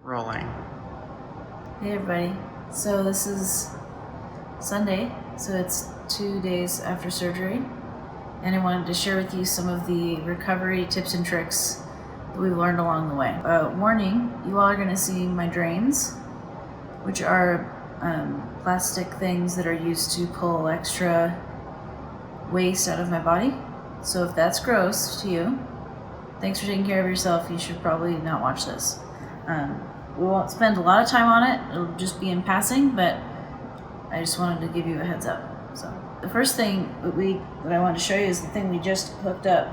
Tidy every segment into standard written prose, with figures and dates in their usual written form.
Rolling. Hey everybody. So this is Sunday, so it's 2 days after surgery, and I wanted to share with you some of the recovery tips and tricks that we've learned along the way. Warning, you all are going to see my drains, which are plastic things that are used to pull extra waste out of my body. So if that's gross to you, thanks for taking care of yourself. You should probably not watch this. We won't spend a lot of time on it. It'll just be in passing, but I just wanted to give you a heads up. So the first thing that I want to show you is the thing we just hooked up,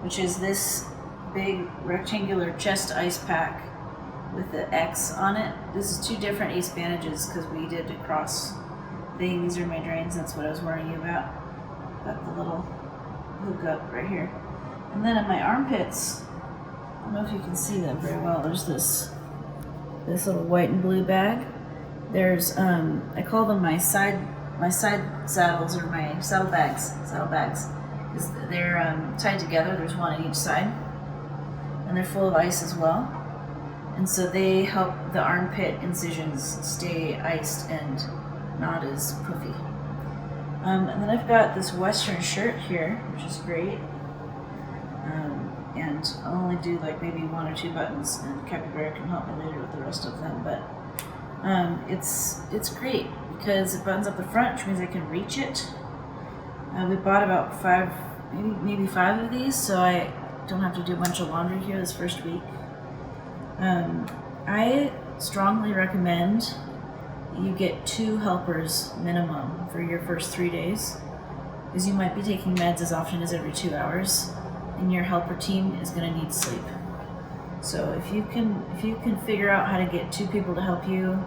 which is this big rectangular chest ice pack with the X on it. This is 2 different ace bandages because we did a cross thing. These are my drains. That's what I was warning you about. Got the little hook up right here. And then in my armpits, I don't know if you can see them very well. There's this little white and blue bag. There's I call them my side saddles, or my saddle bags, because they're tied together. There's one on each side, and they're full of ice as well. And so they help the armpit incisions stay iced and not as puffy. And then I've got this Western shirt here, which is great. And I'll only do like maybe 1 or 2 buttons, and Capybara can help me later with the rest of them. But it's great because it buttons up the front, which means I can reach it. We bought about 5, maybe 5 of these, so I don't have to do a bunch of laundry here this first week. I strongly recommend you get 2 helpers minimum for your first 3 days, because you might be taking meds as often as every 2 hours, and your helper team is going to need sleep. So if you can figure out how to get 2 people to help you,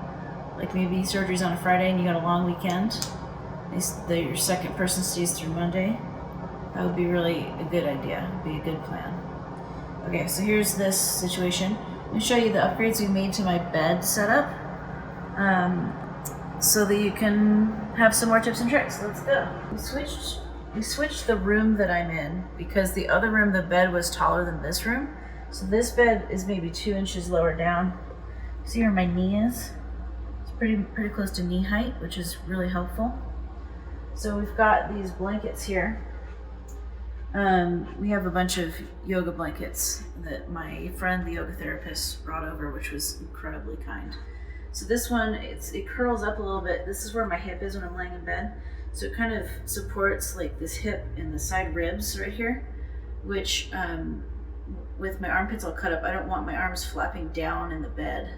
like maybe surgery's on a Friday and you got a long weekend, your second person stays through Monday, that would be really a good idea. It'd be a good plan. Okay, so here's this situation. Let me show you the upgrades we made to my bed setup, so that you can have some more tips and tricks. Let's go. We switched the room that I'm in because the other room, the bed was taller than this room. So this bed is maybe 2 inches lower down. See where my knee is? It's pretty close to knee height, which is really helpful. So we've got these blankets here. We have a bunch of yoga blankets that my friend, the yoga therapist, brought over, which was incredibly kind. So this one, it curls up a little bit. This is where my hip is when I'm laying in bed. So it kind of supports like this hip and the side ribs right here, which with my armpits all cut up, I don't want my arms flapping down in the bed.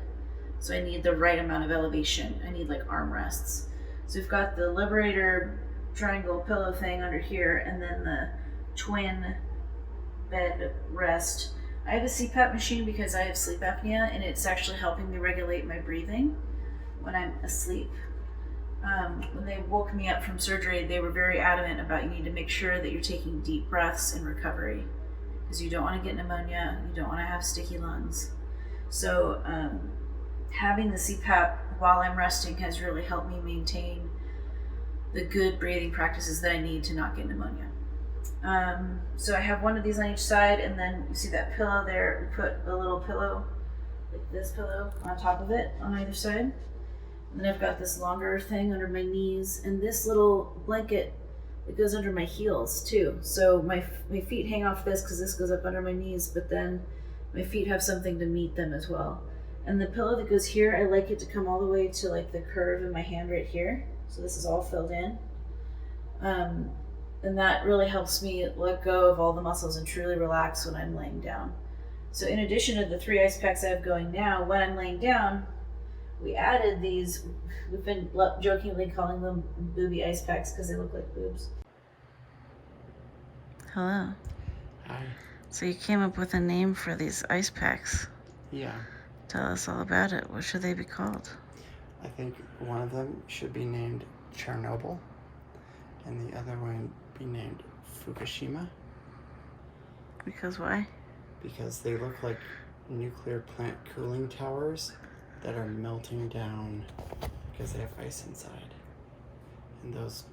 So I need the right amount of elevation. I need like arm rests. So we've got the Liberator triangle pillow thing under here, and then the twin bed rest. I have a CPAP machine because I have sleep apnea, and it's actually helping me regulate my breathing when I'm asleep. When they woke me up from surgery, they were very adamant about you need to make sure that you're taking deep breaths in recovery, because you don't want to get pneumonia, you don't want to have sticky lungs. So having the CPAP while I'm resting has really helped me maintain the good breathing practices that I need to not get pneumonia. So I have one of these on each side, and then you see that pillow there. We put a little pillow, like this pillow, on top of it on either side. And then I've got this longer thing under my knees, and this little blanket that goes under my heels too. So my feet hang off this because this goes up under my knees, but then my feet have something to meet them as well. And the pillow that goes here, I like it to come all the way to like the curve in my hand right here. So this is all filled in. And that really helps me let go of all the muscles and truly relax when I'm laying down. So in addition to the 3 ice packs I have going now, when I'm laying down, we added these. We've been jokingly calling them booby ice packs because they look like boobs. Hello. Hi. So you came up with a name for these ice packs. Yeah. Tell us all about it. What should they be called? I think one of them should be named Chernobyl, and the other one be named Fukushima. Because why? Because they look like nuclear plant cooling towers that are melting down because they have ice inside. And those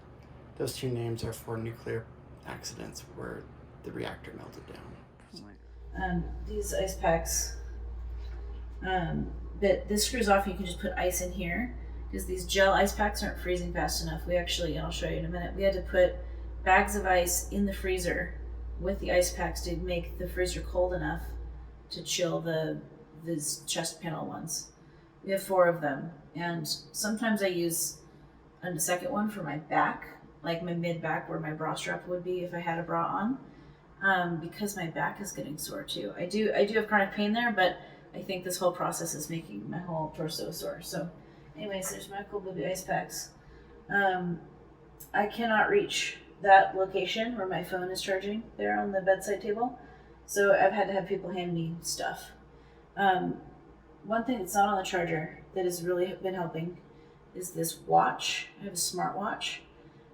2 names are for nuclear accidents where the reactor melted down. These ice packs but this screws off and you can just put ice in here because these gel ice packs aren't freezing fast enough. We actually, I'll show you in a minute, we had to put bags of ice in the freezer with the ice packs to make the freezer cold enough to chill these chest panel ones. We have 4 of them, and sometimes I use a second one for my back, like my mid back where my bra strap would be if I had a bra on, because my back is getting sore too. I do have chronic pain there, but I think this whole process is making my whole torso sore. So anyways, there's my cool baby ice packs. I cannot reach that location where my phone is charging there on the bedside table, so I've had to have people hand me stuff. One thing that's not on the charger that has really been helping is this watch. I have a smartwatch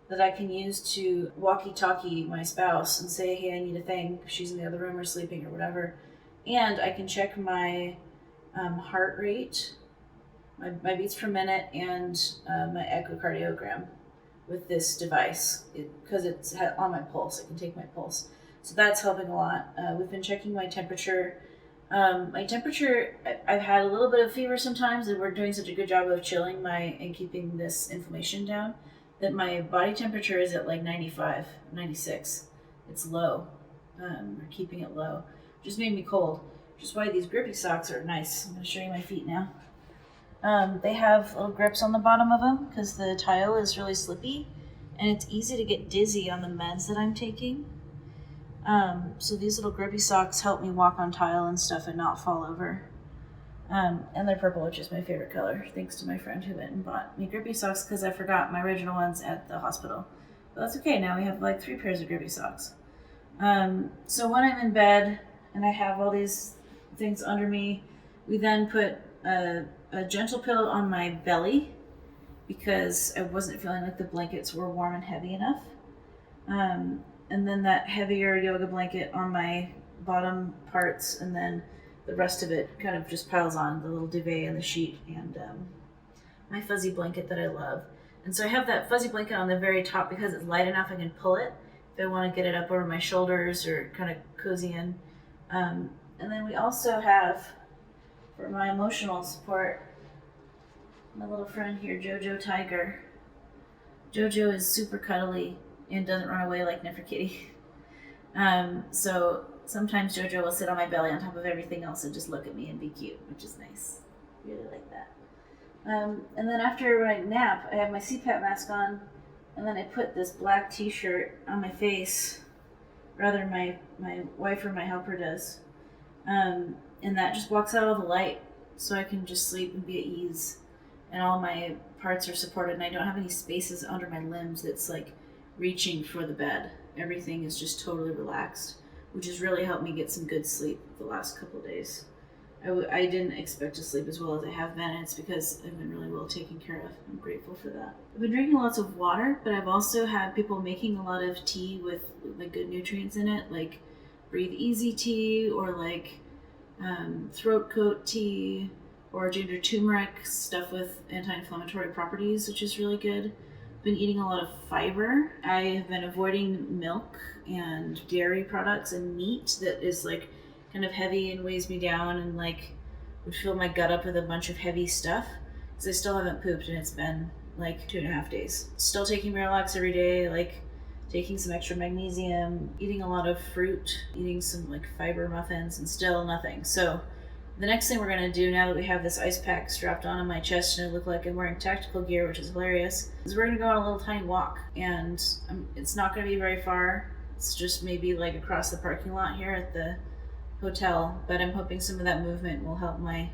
that I can use to walkie-talkie my spouse and say, hey, I need a thing. She's in the other room or sleeping or whatever. And I can check my heart rate, my beats per minute, and my echocardiogram with this device because it's on my pulse. I can take my pulse. So that's helping a lot. We've been checking my temperature. I've had a little bit of fever sometimes, and we're doing such a good job of chilling and keeping this inflammation down that my body temperature is at like 95, 96. It's low. We're keeping it low. Just made me cold, which is why these grippy socks are nice. I'm going to show you my feet now. They have little grips on the bottom of them because the tile is really slippy, and it's easy to get dizzy on the meds that I'm taking. So these little grippy socks help me walk on tile and stuff and not fall over. And they're purple, which is my favorite color, thanks to my friend who went and bought me grippy socks because I forgot my original ones at the hospital. But that's okay, now we have like 3 pairs of grippy socks. So when I'm in bed and I have all these things under me, we then put a gentle pillow on my belly because I wasn't feeling like the blankets were warm and heavy enough. And then that heavier yoga blanket on my bottom parts, and then the rest of it kind of just piles on, the little duvet and the sheet, and my fuzzy blanket that I love. And so I have that fuzzy blanket on the very top because it's light enough I can pull it if I want to get it up over my shoulders or kind of cozy in. And then we also have, for my emotional support, my little friend here, Jojo Tiger. Jojo is super cuddly and doesn't run away like Nefertiti. So sometimes Jojo will sit on my belly on top of everything else and just look at me and be cute, which is nice. Really like that. And then after when I nap, I have my CPAP mask on, and then I put this black t-shirt on my face. Rather, my wife or my helper does. And that just blocks out all the light, so I can just sleep and be at ease. And all my parts are supported, and I don't have any spaces under my limbs that's like reaching for the bed. Everything is just totally relaxed, which has really helped me get some good sleep the last couple of days. I didn't expect to sleep as well as I have been, and it's because I've been really well taken care of. I'm grateful for that. I've been drinking lots of water, but I've also had people making a lot of tea with like good nutrients in it, like Breathe Easy tea or like throat coat tea or ginger turmeric, stuff with anti-inflammatory properties, which is really good. Been eating a lot of fiber. I have been avoiding milk and dairy products and meat that is like kind of heavy and weighs me down and like would fill my gut up with a bunch of heavy stuff because I still haven't pooped and it's been like 2.5 days. Still taking Miralax every day, like taking some extra magnesium, eating a lot of fruit, eating some like fiber muffins, and still nothing. So the next thing we're going to do now that we have this ice pack strapped on my chest and I look like I'm wearing tactical gear, which is hilarious, is we're going to go on a little tiny walk. And it's not going to be very far. It's just maybe like across the parking lot here at the hotel. But I'm hoping some of that movement will help my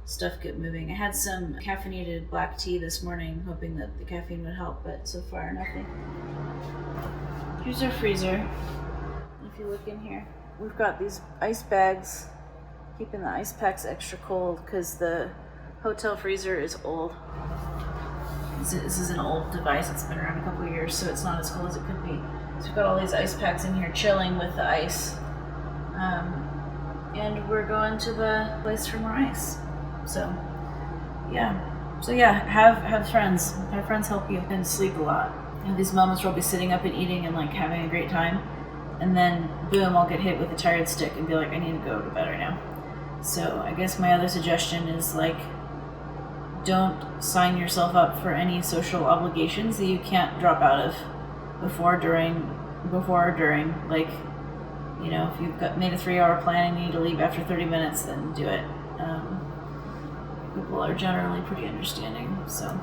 stuff get moving. I had some caffeinated black tea this morning, hoping that the caffeine would help, but so far nothing. Here's our freezer. If you look in here, we've got these ice bags keeping the ice packs extra cold because the hotel freezer is old. This is an old device. It's been around a couple of years, so it's not as cold as it could be. So we've got all these ice packs in here chilling with the ice. And we're going to the place for more ice. So yeah, have friends. Have friends help you and sleep a lot. And these moments where I'll be sitting up and eating and like having a great time, and then boom, I'll get hit with a tired stick and be like, I need to go to bed right now. So I guess my other suggestion is like, don't sign yourself up for any social obligations that you can't drop out of before or during. Like, you know, if you've made a 3-hour plan and you need to leave after 30 minutes, then do it. People are generally pretty understanding. So,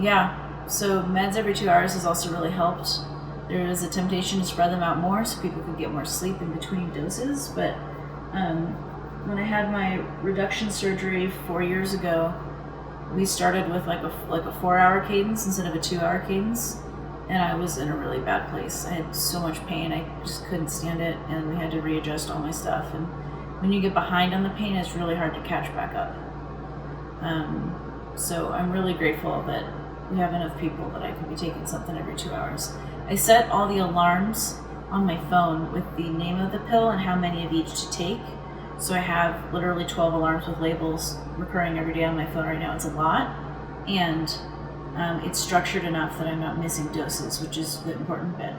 yeah. So meds every 2 hours has also really helped. There is a temptation to spread them out more so people could get more sleep in between doses. But when I had my reduction surgery 4 years ago, we started with like a 4-hour cadence instead of a 2-hour cadence, and I was in a really bad place. I had so much pain, I just couldn't stand it, and we had to readjust all my stuff. And when you get behind on the pain, it's really hard to catch back up. So I'm really grateful that we have enough people that I can be taking something every 2 hours. I set all the alarms on my phone with the name of the pill and how many of each to take. So I have literally 12 alarms with labels recurring every day on my phone right now. It's a lot. And it's structured enough that I'm not missing doses, which is the important bit.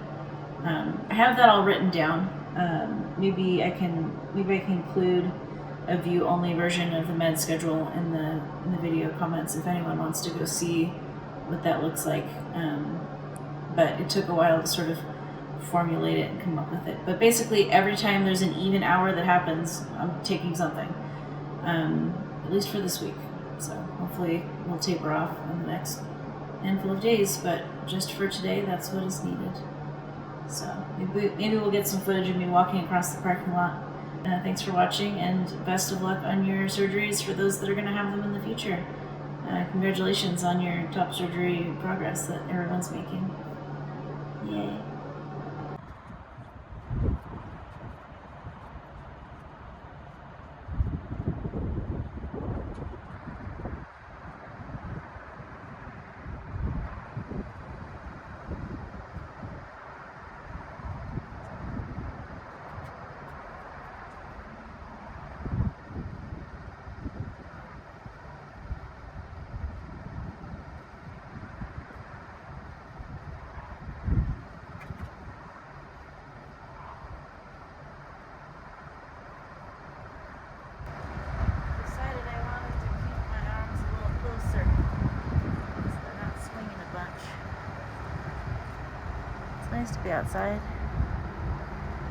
I have that all written down. Maybe I can include a view-only version of the med schedule in the video comments if anyone wants to go see what that looks like. But it took a while to sort of formulate it and come up with it. But basically, every time there's an even hour that happens, I'm taking something, at least for this week. So hopefully we'll taper off in the next handful of days, but just for today, that's what is needed. So maybe we'll get some footage of me walking across the parking lot. Thanks for watching, and best of luck on your surgeries for those that are going to have them in the future. Congratulations on your top surgery progress that everyone's making. Yay. Nice to be outside.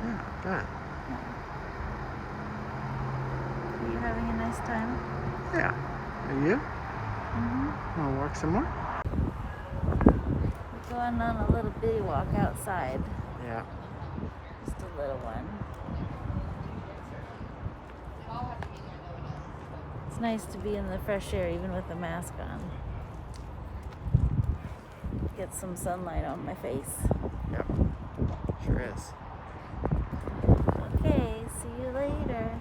Yeah, good. Are you having a nice time? Yeah. Are you? Mm-hmm. Want to walk some more? We're going on a little bitty walk outside. Yeah. Just a little one. It's nice to be in the fresh air even with the mask on. Get some sunlight on my face. Yep. Sure is. Okay, see you later.